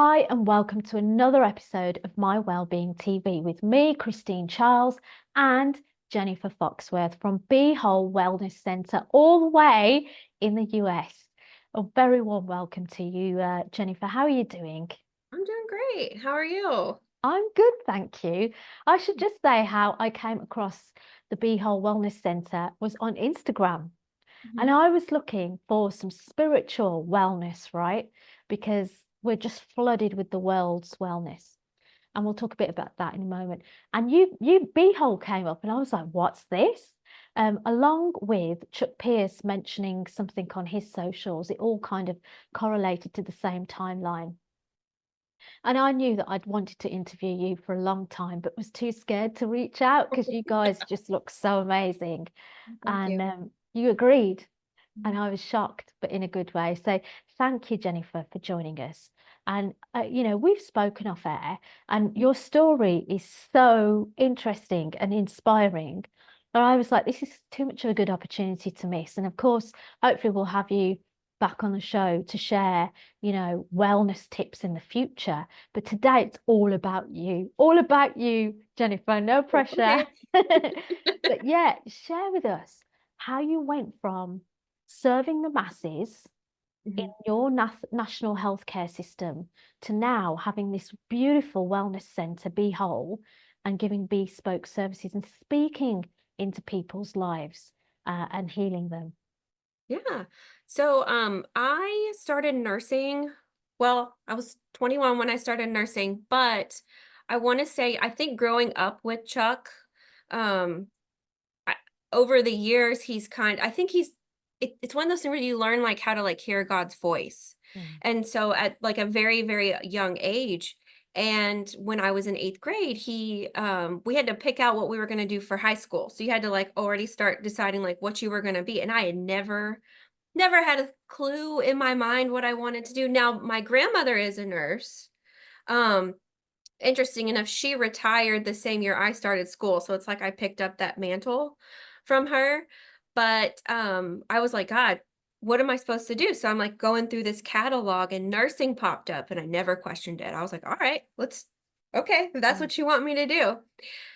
Hi, and welcome to another episode of My Wellbeing TV with me, Christine Charles, and Jennifer Foxworth from BeWhole Wellness Centre, all the way in the US. A very warm welcome to you, Jennifer. How are you doing? I'm doing great. How are you? I'm good, thank you. I should just say how I came across the BeWhole Wellness Centre was on Instagram. And Mhm. I was looking for some spiritual wellness, right? Because we're just flooded with the world's wellness. And we'll talk a bit about that in a moment. And you Beehole came up, and I was like, what's this? Along with Chuck Pierce mentioning something on his socials, it all kind of correlated to the same timeline. And I knew that I'd wanted to interview you for a long time, but was too scared to reach out because you guys just look so amazing. Thank And you. you agreed. And Mhm. I was shocked, but in a good way. So thank you, Jennifer, for joining us. And, we've spoken off air, and your story is so interesting and inspiring. And I was like, this is too much of a good opportunity to miss. And of course, hopefully, we'll have you back on the show to share, wellness tips in the future. But today, it's all about you, Jennifer. No pressure. Okay. But yeah, share with us how you went from serving the masses in Mhm. your national healthcare system to now having this beautiful wellness centre, Be Whole, and giving bespoke services and speaking into people's lives and healing them. Yeah. So I started nursing. Well, I was 21 when I started nursing, but I want to say I think growing up with Chuck, um, I, over the years, I think it's one of those things where you learn like how to like hear God's voice. Mm. And so at like a very, very young age, and when I was in eighth grade, we had to pick out what we were going to do for high school. So you had to like already start deciding like what you were going to be. And I had never had a clue in my mind what I wanted to do. Now, my grandmother is a nurse. Um, Interesting enough, she retired the same year I started school, so it's like I picked up that mantle from her, but, I was like, "God, what am I supposed to do?" So I'm, like, going through this catalog and nursing popped up, and I never questioned it. I was like, "Alright, let's okay, if that's Mm. what you want me to do."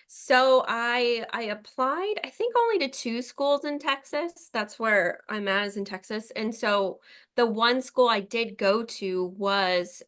So I applied, I think only to 2 schools in Texas. That's where I'm at is in Texas, and so the one school I did go to was,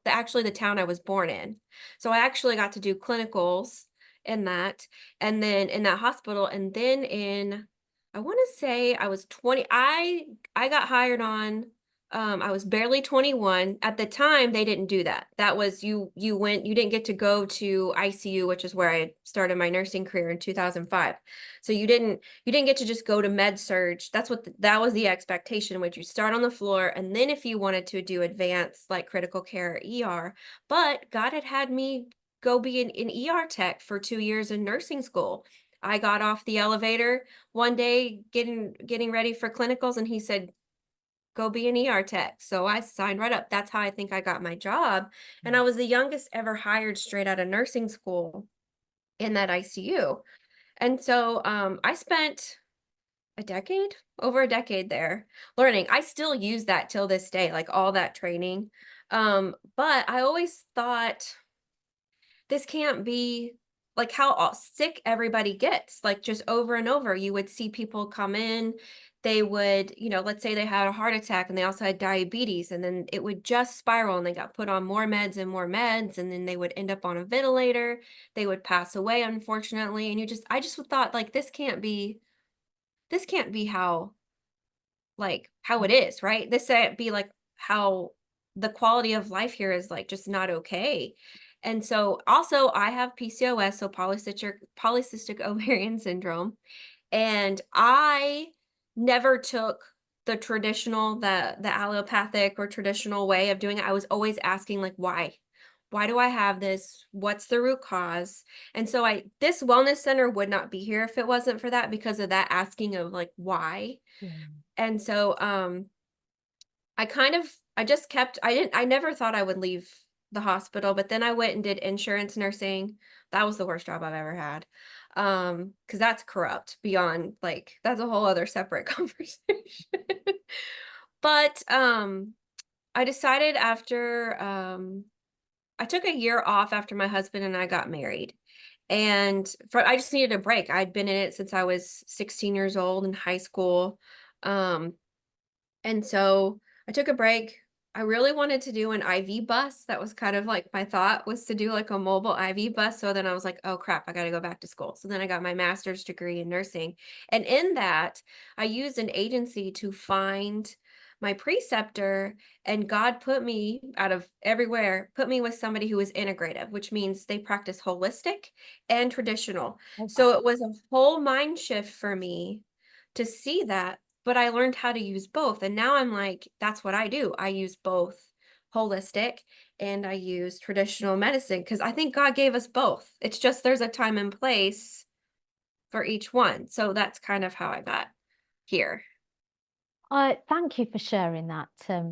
actually the town I was born in. So I actually got to do clinicals in that, and then in that hospital, and then I wanna say I was 20 I got hired on, I was barely 21. At the time, they didn't do that. That was you didn't get to go to ICU, which is where I started my nursing career in 2005. So you didn't get to just go to med surge. That was the expectation, which you start on the floor, and then if you wanted to do advanced like critical care or ER, but God had me go be an ER tech for 2 years in nursing school. I got off the elevator one day getting ready for clinicals, and he said, go be an ER tech. So I signed right up. That's how I think I got my job. And I Mm. was the youngest ever hired straight out of nursing school in that ICU. And so I spent over a decade there learning. I still use that till this day, like all that training. But I always thought this can't be like how sick everybody gets, like just over and over. You would see people come in, they would, let's say they had a heart attack and they also had diabetes, and then it would just spiral and they got put on more meds and more meds, and then they would end up on a ventilator. They would pass away, unfortunately. And I just thought, like, this can't be how it is, right? This can't be like how the quality of life here is like just not okay. And so also I have PCOS, so polycystic ovarian syndrome, and I never took the allopathic or traditional way of doing it. I was always asking like why? Why do I have this? What's the root cause? And so I this wellness center would not be here if it wasn't for that, because of that asking of like why. Yeah. And so, I never thought I would leave the hospital, but then I went and did insurance nursing. That was the worst job I've ever had. Because that's corrupt beyond, like, that's a whole other separate conversation. But, I decided after I took a year off after my husband and I got married. And I just needed a break. I'd been in it since I was 16 years old in high school. Um and so I took a break. I really wanted to do an IV bus. That was kind of like my thought, was to do like a mobile IV bus. So then I was like, oh crap, I got to go back to school. So then I got my master's degree in nursing. And in that, I used an agency to find my preceptor, and God put me out of everywhere, put me with somebody who was integrative, which means they practice holistic and traditional. Oh, So wow. it was a whole mind shift for me to see that, but I learned how to use both. And now I'm like, that's what I do. I use both holistic and I use traditional medicine because I think God gave us both. It's just there's a time and place for each one. So that's kind of how I got here. I thank you for sharing that,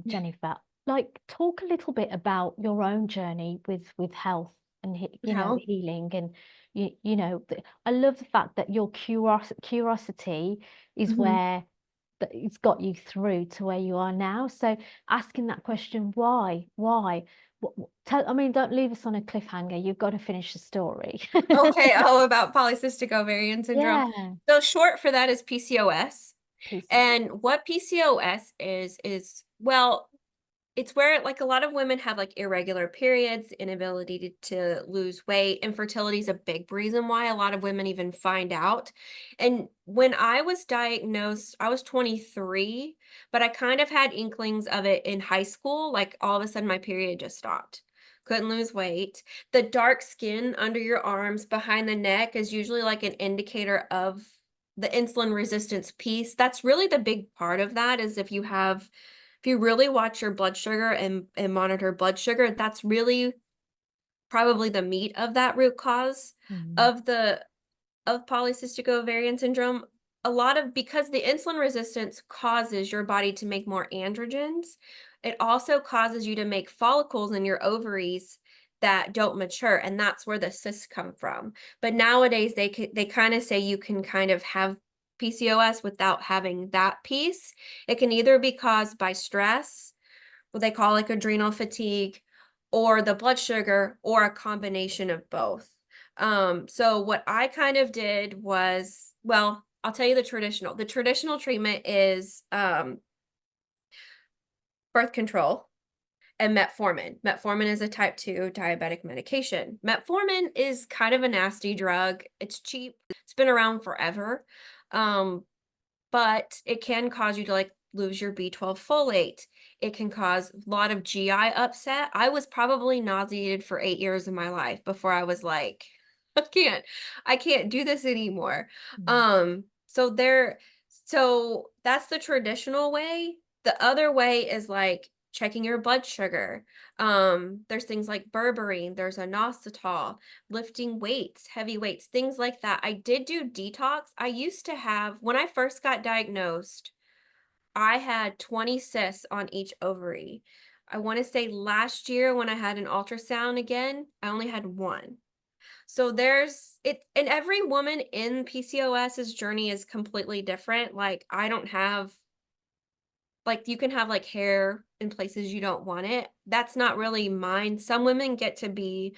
Jennifer. Like, talk a little bit about your own journey with health and You know? healing, and I love the fact that your curiosity is Mhm. where that it's got you through to where you are now. So asking that question, why? Tell, I mean, don't leave us on a cliffhanger. You've got to finish the story. Okay. Oh, about polycystic ovarian syndrome. Yeah, So short for that is PCOS. PCO. And what PCOS is, well, it's where, like, a lot of women have, like, irregular periods, inability to lose weight. Infertility is a big reason why a lot of women even find out. And when I was diagnosed, I was 23, but I kind of had inklings of it in high school. Like, all of a sudden, my period just stopped. Couldn't lose weight. The dark skin under your arms, behind the neck, is usually like an indicator of the insulin resistance piece. That's really the big part of that, is if you really watch your blood sugar and monitor blood sugar, that's really probably the meat of that root cause Mm. of the of polycystic ovarian syndrome. A lot of, because the insulin resistance causes your body to make more androgens, it also causes you to make follicles in your ovaries that don't mature, and that's where the cysts come from. But nowadays they kind of say you can kind of have PCOS without having that piece. It can either be caused by stress, what they call like adrenal fatigue, or the blood sugar, or a combination of both. So what I kind of did was, well, I'll tell you the traditional. The traditional treatment is birth control and metformin. Metformin is a type 2 diabetic medication. Metformin is kind of a nasty drug. It's cheap. It's been around forever. Um, but it can cause you to, like, lose your B12 folate. It can cause a lot of GI upset. I was probably nauseated for 8 years of my life before I was like, I can't do this anymore. Mm. So that's the traditional way. The other way is like checking your blood sugar. There's things like berberine, there's inositol, lifting weights, heavy weights, things like that. I did do detox. I used to have, when I first got diagnosed, I had 20 cysts on each ovary. I want to say last year when I had an ultrasound again, I only had one. So there's it, and every woman in PCOS's journey is completely different. Like, I don't have, like, you can have like hair in places you don't want it. That's not really mine. Some women get to be,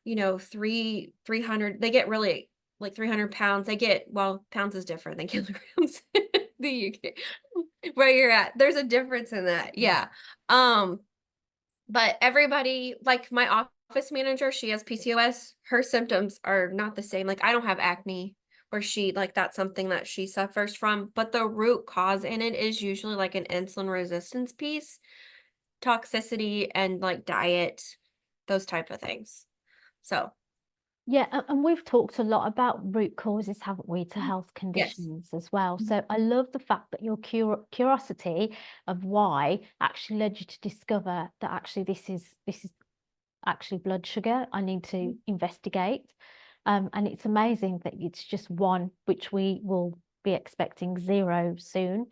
300, they get really, like, 300 pounds. They get, well, pounds is different than kilograms. The UK, where you're at. There's a difference in that. Yeah. Yeah. Um, but everybody, like my office manager, she has PCOS. Her symptoms are not the same. Like, I don't have acne, or she, like, that's something that she suffers from, but the root cause in it is usually like an insulin resistance piece, toxicity, and like diet, those type of things. So, Yeah, and we've talked a lot about root causes, haven't we, to health yes. conditions as well. Mhm. So I love the fact that your curiosity of why actually led you to discover that actually this is actually blood sugar. I need to investigate. And it's amazing that it's just one, which we will be expecting zero soon,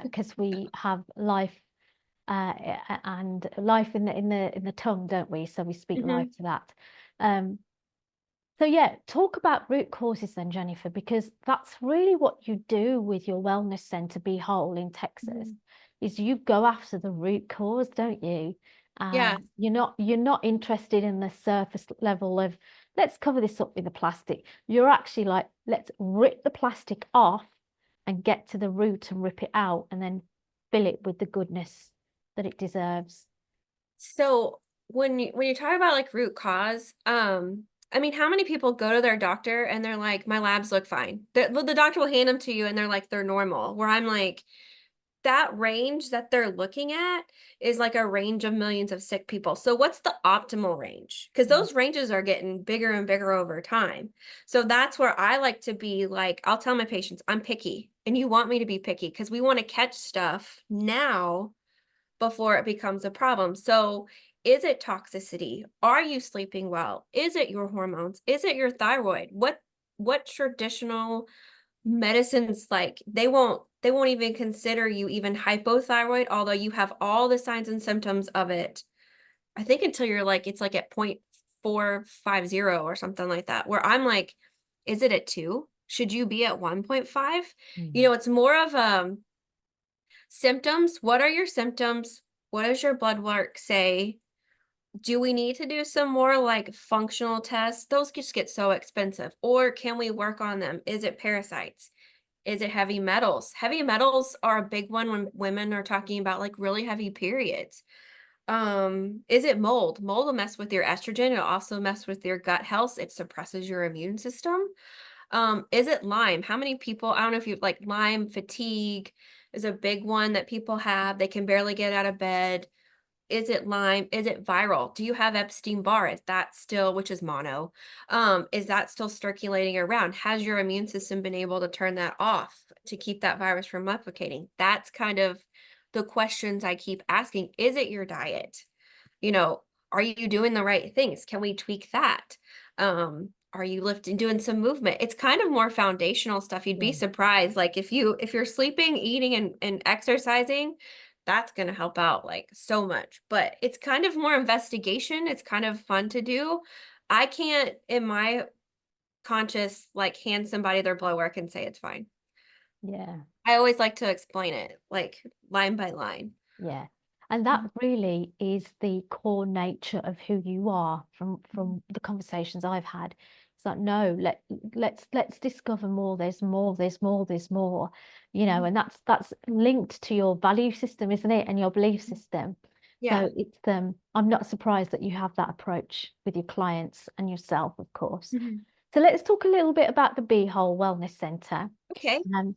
because we have life and life in the tongue, don't we? So we speak life Mhm. to that. Um, so yeah, talk about root causes then, Jennifer, because that's really what you do with your wellness center, BeWhole in Texas. Mhm. is you go after the root cause, don't you? Yeah. You're not interested in the surface level of let's cover this up with the plastic. You're actually like, let's rip the plastic off and get to the root and rip it out and then fill it with the goodness that it deserves. So when you talk about like root cause, I mean, how many people go to their doctor and they're like, my labs look fine. The doctor will hand them to you and they're like, they're normal. Where I'm like, that range that they're looking at is like a range of millions of sick people. So what's the optimal range? Because Mm. those ranges are getting bigger and bigger over time. So that's where I like to be like, I'll tell my patients, I'm picky and you want me to be picky because we want to catch stuff now before it becomes a problem. So is it toxicity? Are you sleeping well? Is it your hormones? Is it your thyroid? What traditional medicines, like they won't even consider you even hypothyroid, although you have all the signs and symptoms of it. I think until you're like it's like at 0.450 or something like that, where I'm like, is it at 2? Should you be at 1.5? Mm. It's more of symptoms. What are your symptoms? What does your blood work say? Do we need to do some more like functional tests? Those just get so expensive. Or can we work on them? Is it parasites? Is it heavy metals? Heavy metals are a big one when women are talking about like really heavy periods. Is it mold? Mold will mess with your estrogen. It'll also mess with your gut health. It suppresses your immune system. Is it Lyme? How many people, I don't know if you like Lyme fatigue is a big one that people have. They can barely get out of bed. Is it Lyme? Is it viral? Do you have Epstein-Barr? Is that still, which is mono, is that still circulating around? Has your immune system been able to turn that off to keep that virus from replicating? That's kind of the questions I keep asking. Is it your diet? You know, are you doing the right things? Can we tweak that? Are you lifting, doing some movement? It's kind of more foundational stuff. You'd be Yeah. surprised. Like if you're sleeping, eating, and exercising, that's gonna help out like so much. But it's kind of more investigation. It's kind of fun to do. I can't, in my conscious, like hand somebody their blood work and say it's fine. Yeah. I always like to explain it, like line by line. Yeah. And that really is the core nature of who you are from the conversations I've had. It's like, no, let's discover more. There's more, there's more, there's more, Mhm. and that's linked to your value system, isn't it? And your belief system. Yeah. So it's I'm not surprised that you have that approach with your clients and yourself, of course. Mhm. So let's talk a little bit about the BeWhole Wellness Centre. Okay. Um,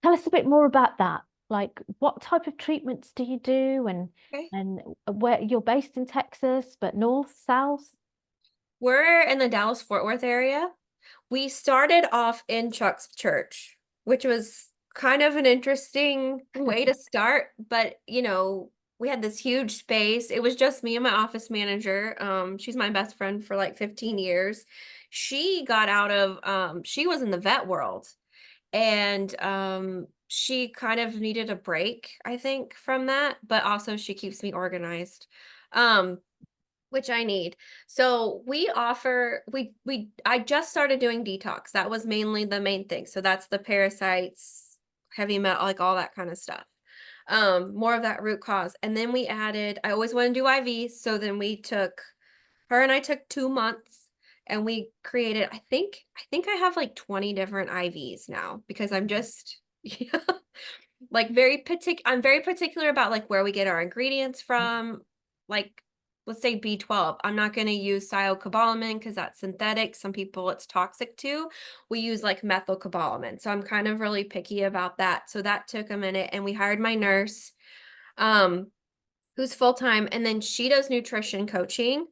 Tell us a bit more about that. Like, what type of treatments do you do, Okay. and where you're based in Texas, but north, south? We're in the Dallas Fort Worth area. We started off in Chuck's church, which was kind of an interesting way to start, but we had this huge space. It was just me and my office manager. She's my best friend for like 15 years. She got out of she was in the vet world and she kind of needed a break, I think, from that, but also she keeps me organized. Um which I need. So we offer we I just started doing detox. That was mainly the main thing. So that's the parasites, heavy metal, like all that kind of stuff. More of that root cause. And then we added, I always want to do IVs. So then her and I took 2 months and we created, I think I have like 20 different IVs now because I'm just yeah, like I'm very particular about like where we get our ingredients from. Like let's say B12. I'm not going to use cyanocobalamin because that's synthetic. Some people it's toxic too. We use like methylcobalamin. So I'm kind of really picky about that. So that took a minute and we hired my nurse um who's full-time and then she does nutrition coaching.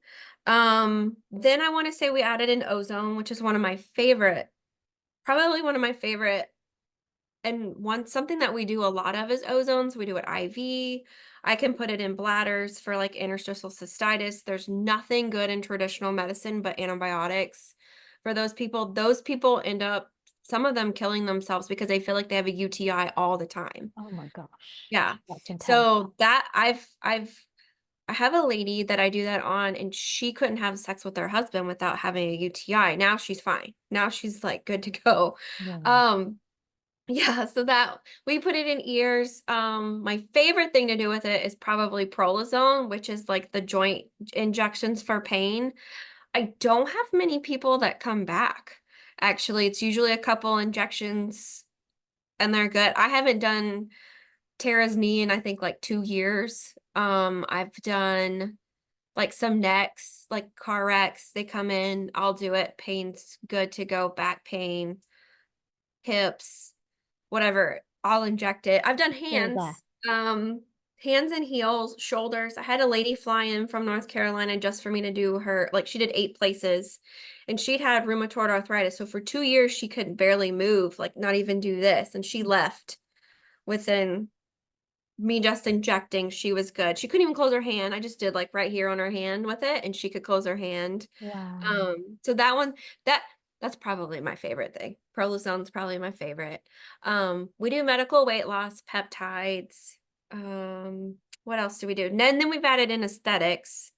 Then I want to say we added an ozone, which is one of my favorite, probably one of my favorite, and something that we do a lot of is ozones. We do it IV. I can put it in bladders for like interstitial cystitis. There's nothing good in traditional medicine but antibiotics for those people. Those people end up, some of them killing themselves because they feel like they have a UTI all the time. Oh my gosh, Yeah. that's intense. So that I have a lady that I do that on and she couldn't have sex with her husband without having a UTI. Now she's fine. Now she's like good to go. Yeah. Um Yeah, so that we put it in ears. My favorite thing to do with it is probably prolozone, which is like the joint injections for pain. I don't have many people that come back. Actually, it's usually a couple injections and they're good. I haven't done Tara's knee in I think like 2 years. I've done like some necks, like car wrecks. They come in, I'll do it. Pain's good to go. Back pain, hips, whatever. I'll inject it. I've done All there. hands and heels, shoulders. I had a lady fly in from North Carolina just for me to do her, like she did 8 places and she'd had rheumatoid arthritis. So for 2 years, she couldn't barely move, like not even do this. And she left within me just injecting. She was good. She couldn't even close her hand. I just did like right here on her hand with it and she could close her hand. Wow. So that one, that that's probably my favorite thing. Prolizone's probably my favorite. We do medical weight loss, peptides. What else do we do? And then we've added in aesthetics.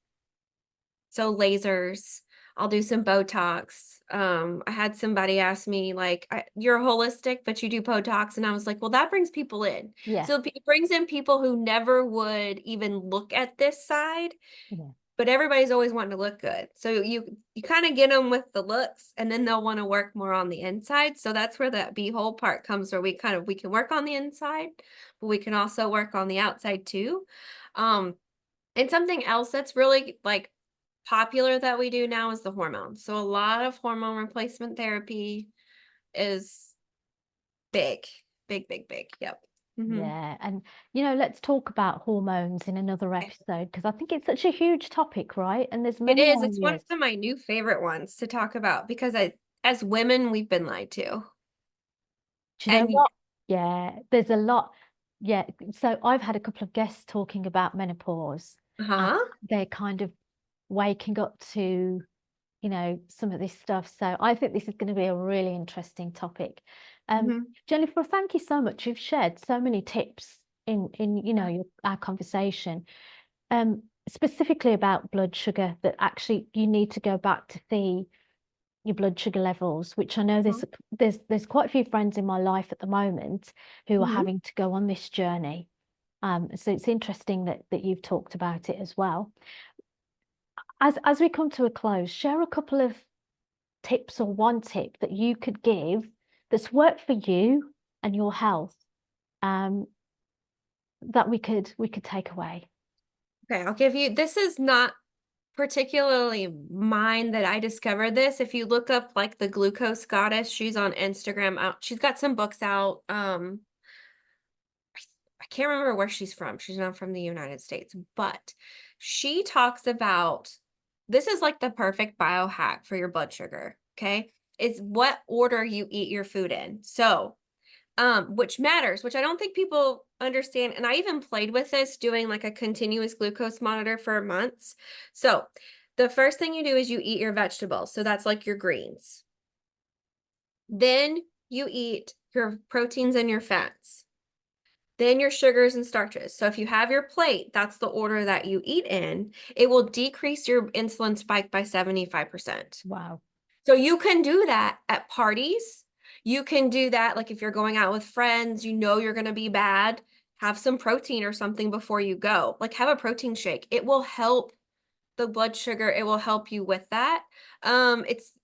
So lasers. I'll do some Botox. I had somebody ask me like, "You're holistic, but you do Botox," and I was like, "Well, that brings people in." Yeah. So it brings in people who never would even look at this side, Yeah. but everybody's always wanting to look good. So you kind of get them with the looks, and then they'll want to work more on the inside. So that's where that BeWhole part comes, where we can work on the inside, but we can also work on the outside too. Um, and something else that's really like popular that we do now is the hormones. So a lot of hormone replacement therapy is big, big, big, big. Yep. Hmm. Yeah. And, let's talk about hormones in another episode because I think it's such a huge topic, right? And there's It many is. It's one areas. of my new favorite ones to talk about because as women, we've been lied to. Do you know And what? Yeah, there's a lot. Yeah. So I've had a couple of guests talking about menopause and huh? they're kind of waking up to, some of this stuff. So I think this is going to be a really interesting topic. Um, Hmm. Jennifer, thank you so much. You've shared so many tips in our conversation, specifically about blood sugar, that actually you need to go back to see your blood sugar levels, which I know there's quite a few friends in my life at the moment who are Hmm. having to go on this journey. So it's interesting that you've talked about it as well. As we come to a close, share a couple of tips or one tip that you could give that's worked for you and your health, um, that we could take away. Okay, I'll give you, this is not particularly mine that I discovered this. If you look up like the glucose goddess, she's on Instagram out. She's got some books out. I can't remember where she's from. She's not from the United States, but she talks about this is like the perfect biohack for your blood sugar. Okay. It's what order you eat your food in. So, which matters, which I don't think people understand. And I even played with this doing like a continuous glucose monitor for months. So, the first thing you do is you eat your vegetables. So, that's like your greens. Then you eat your proteins and your fats. Then your sugars and starches. So if you have your plate, that's the order that you eat in, it will decrease your insulin spike by 75%. Wow. So you can do that at parties. You can do that like if you're going out with friends, you're going to be bad, have some protein or something before you go. Like have a protein shake. It will help the blood sugar, it will help you with that.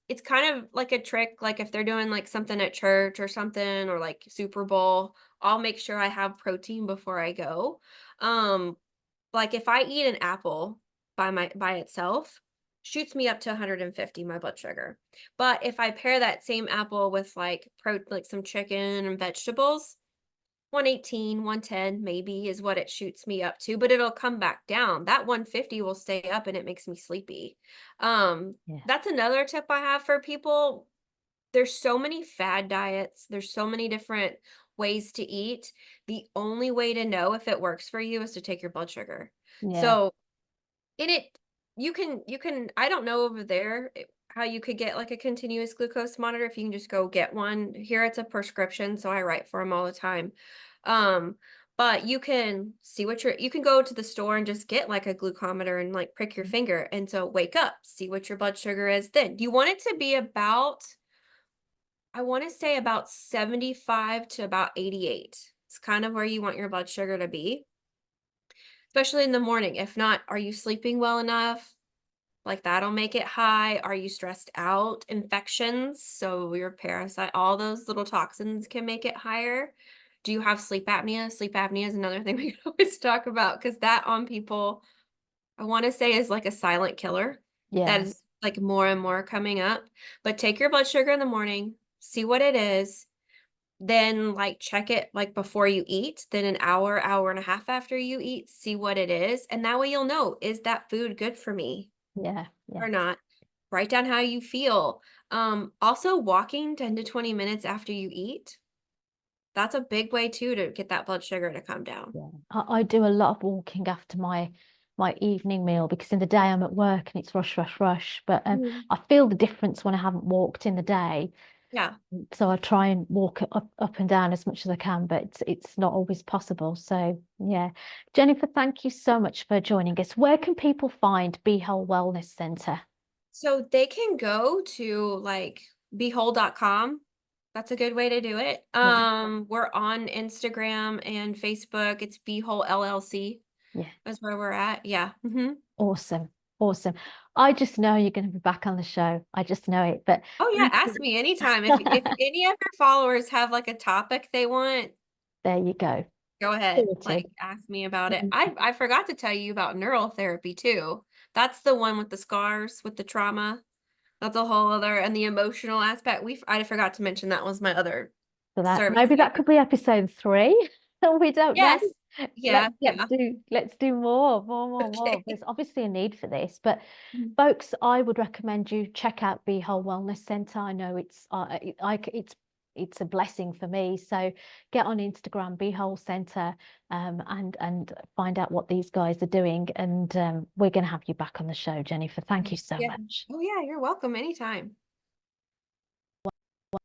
It's kind of like a trick, like if they're doing like something at church or something or like Super Bowl, I'll make sure I have protein before I go. Um, like if I eat an apple by itself, shoots me up to 150 my blood sugar. But if I pair that same apple with like some chicken and vegetables, 118, 110 maybe is what it shoots me up to, but it'll come back down. That 150 will stay up and it makes me sleepy. Yeah. That's another tip I have for people. There's so many fad diets. There's so many different ways to eat. The only way to know if it works for you is to take your blood sugar. Yeah. So in it, you can I don't know over there how you could get like a continuous glucose monitor if you can just go get one. Here it's a prescription, so I write for them all the time. Um, but you can see what you can go to the store and just get like a glucometer and like prick your finger. And so wake up, see what your blood sugar is. Then you want it to be about I want to say about 75 to about 88. It's kind of where you want your blood sugar to be, especially in the morning. If not, are you sleeping well enough? Like that'll make it high. Are you stressed out? Infections, so your parasite, all those little toxins can make it higher. Do you have sleep apnea? Sleep apnea is another thing we can always talk about because that on people, I want to say, is like a silent killer that Yeah, is like more and more coming up. But take your blood sugar in the morning, see what it is, then like check it like before you eat, then an hour, hour and a half after you eat, see what it is. And that way you'll know, is that food good for me yeah, yeah, or not? Write down how you feel. Also walking 10 to 20 minutes after you eat, that's a big way too to get that blood sugar to come down. yeah. I do a lot of walking after my evening meal because in the day I'm at work and it's rush, rush, rush. But Mhm. I feel the difference when I haven't walked in the day. Yeah. So I try and walk up and down as much as I can, but it's not always possible. So yeah. Jennifer, thank you so much for joining us. Where can people find BeWhole Wellness Centre? So they can go to like BeWhole.com. That's a good way to do it. Yeah, We're on Instagram and Facebook. It's BeWhole LLC. yeah. That's where we're at. Yeah. Awesome. Awesome. I just know you're going to be back on the show. I just know it. But Oh yeah, thank ask you. me anytime. If any of your followers have like a topic they want, There you go. go ahead. Sorted. Like ask me about it. I forgot to tell you about neural therapy too. That's the one with the scars, with the trauma. That's a whole other, and the emotional aspect. I forgot to mention that was my other So that service. maybe that could be episode 3. We don't know. Yes. Yeah, yeah. Let's do more. Okay. There's obviously a need for this, but Mhm. folks, I would recommend you check out BeWhole Wellness Centre. I know it's a blessing for me. So get on Instagram, BeWhole Centre, and find out what these guys are doing. And we're going to have you back on the show, Jennifer. Thank you so Yeah. much. Oh yeah, you're welcome anytime.